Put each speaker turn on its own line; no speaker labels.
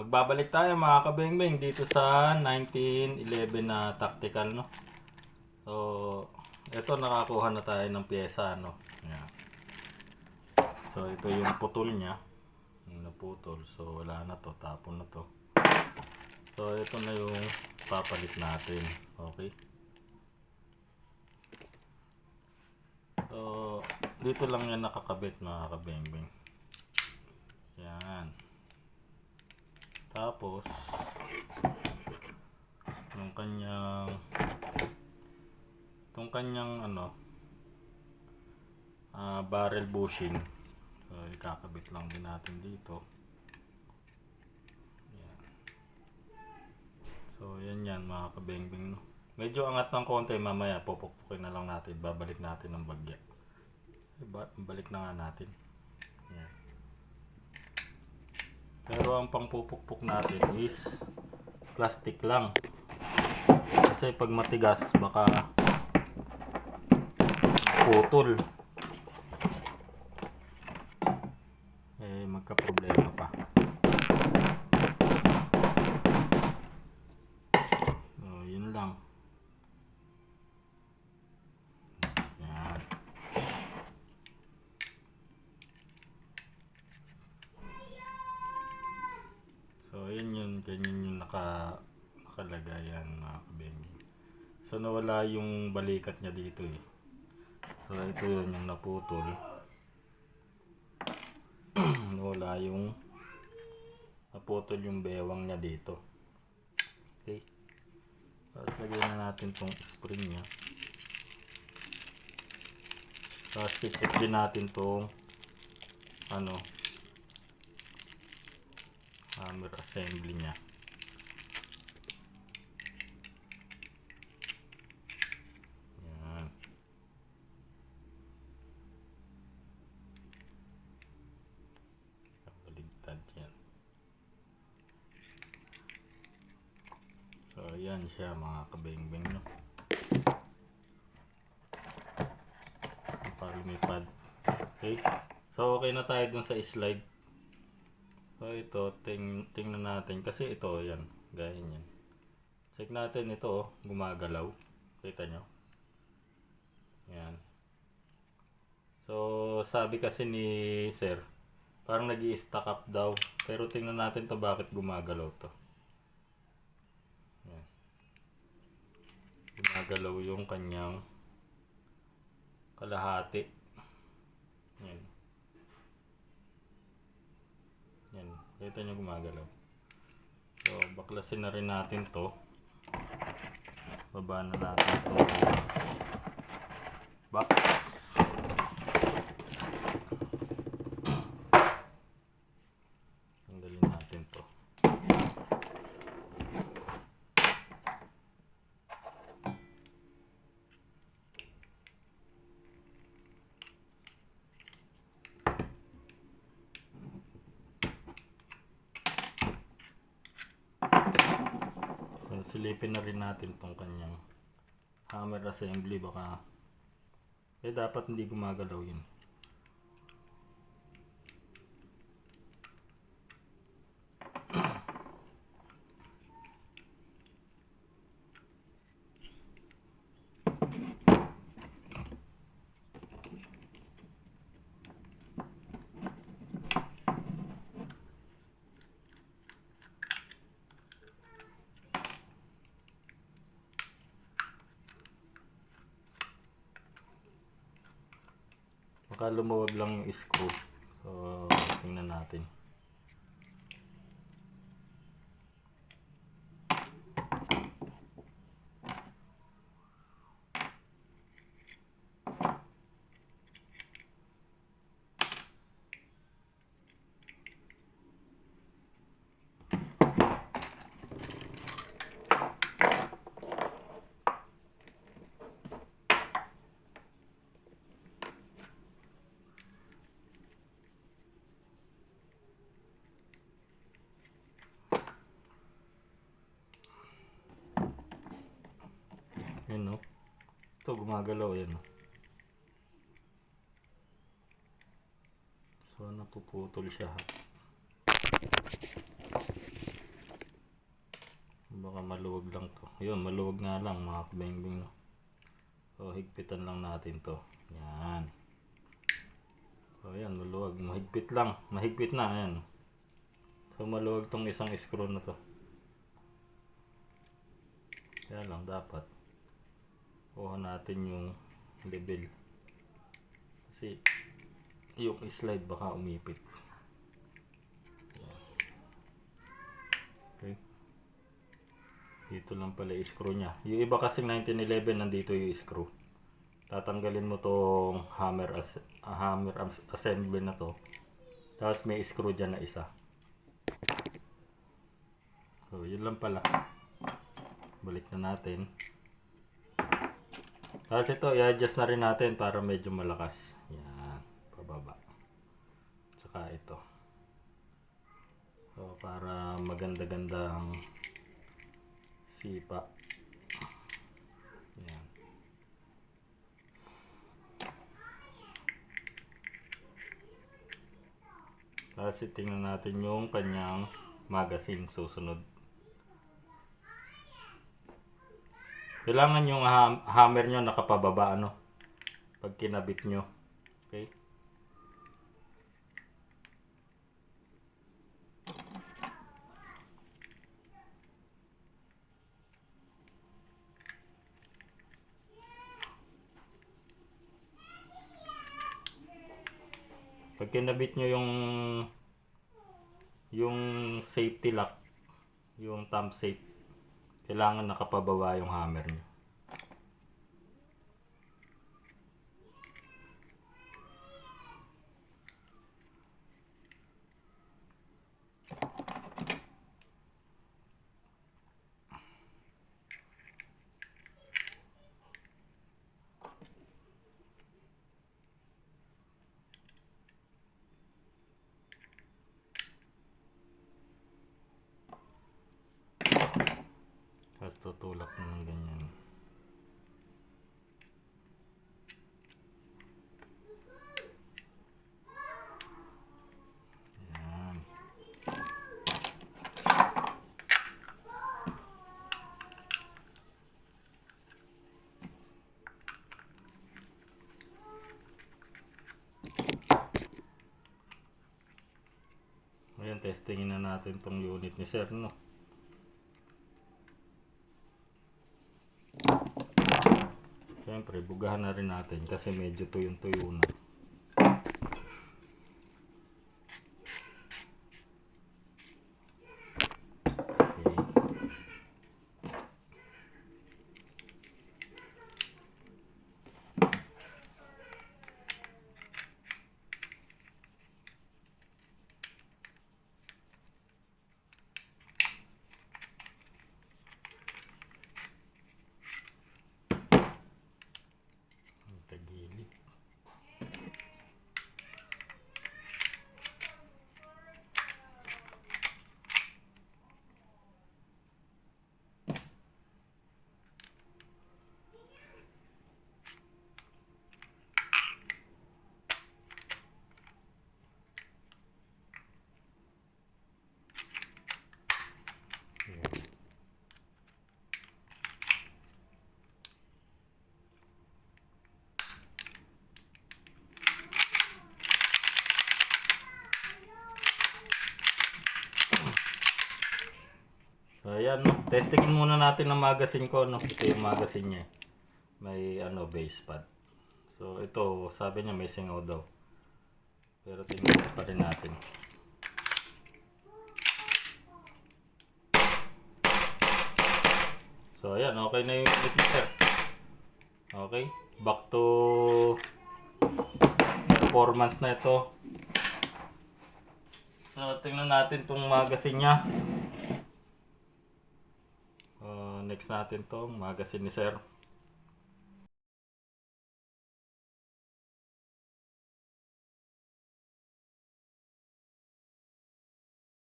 Magbabalik tayo mga kabengbeng dito sa 1911 na tactical, no. So, ito nakakuha na tayo ng pyesa, no. Yan. So, ito yung putol niya. Yung naputol. So, wala na to, tapon na to. So, ito na yung papalit natin. Okay. So, dito lang yan nakakabit mga kabengbeng. Yan. Tapos yung kanyang barrel bushing, so ikakabit lang din natin dito. Yan. So yan mga kabengbeng, no? Medyo angat ng konti, mamaya pupukpukin na lang natin, babalik natin ng bagya. Balik na nga natin. Yan. Pero ang pangpupukpuk natin is plastic lang. Kasi pag matigas baka putol. Magka-problema pa. So, yun lang. Yan. So, ganyan yung nakalagay yan mga kabengi. So, nawala yung balikat niya dito eh. So, ito yun yung naputol. Nawala yung naputol yung bewang niya dito. Okay. Tapos, lagyan na natin tong spring niya. Tapos, check din natin tong hammer assembly niya. Yan. Kabaligtad yan. So yan siya mga kabengbeng, no? Para lumipad. Okay. So okay na tayo dun sa slide. So ito, tingnan natin kasi ito yan, gaya niyan. Check natin ito, gumagalaw. Kita nyo? Yan. So sabi kasi ni sir, parang nag-i-stack up daw. Pero tingnan natin to, bakit gumagalaw to. Yan. Gumagalaw yung kanyang kalahati. Yan. Yan, kita nyo gumagalaw. So, baklasin na rin natin to. Baba na natin to box. Tanggalin natin to. Silipin na rin natin tong kanyang hammer assembly, baka dapat hindi gumagalaw yun. Baka lumuwag lang yung screw. So, tingnan natin. Yan, no? Ito, gumagalaw yan, no? So, napuputol siya. Yun, maluwag nga lang mga kabengbing, no? So, higpitan lang natin to. Yan. So, yan, maluwag. Mahigpit lang. Mahigpit na, ayan. So, maluwag tong isang screw na to. Kaya lang, dapat kuha natin yung level. Kasi, yung slide baka umipit. Okay. Dito lang pala i-screw nya. Yung iba kasing 1911 nandito yung screw. Tatanggalin mo tong hammer assembly na to. Tapos may screw dyan na isa. So yun lang pala. Balik na natin. Tapos ito i-adjust na rin natin para medyo malakas. Yan. Pababa. Tsaka ito. So para maganda-gandang sipa. Yan. Tapos tingnan natin yung kanyang magazine susunod. Kailangan yung hammer nyo nakapababa, ano, pag kinabit nyo. Okay. Pag kinabit nyo yung safety lock, yung thumb safe, kailangan nakapababa yung hammer nyo. Tapos tutulak ng ganyan. Yan. Ayan, testingin na natin tong unit ni Sir, no? Siyempre, bugahan na rin natin kasi medyo tuyong-tuyo na. Tagilid. So ayan, no? Testingin muna natin ang magazine ko, no? Ito yung magazine niya. May ano, base pad. So ito, sabi niya may singaw daw. Pero tingnan pa rin natin. So ayan, okay na yung unit ni Sir. Okay, back to performance na ito. So tingnan natin tong magazine niya. Next natin tong magazine ni Sir.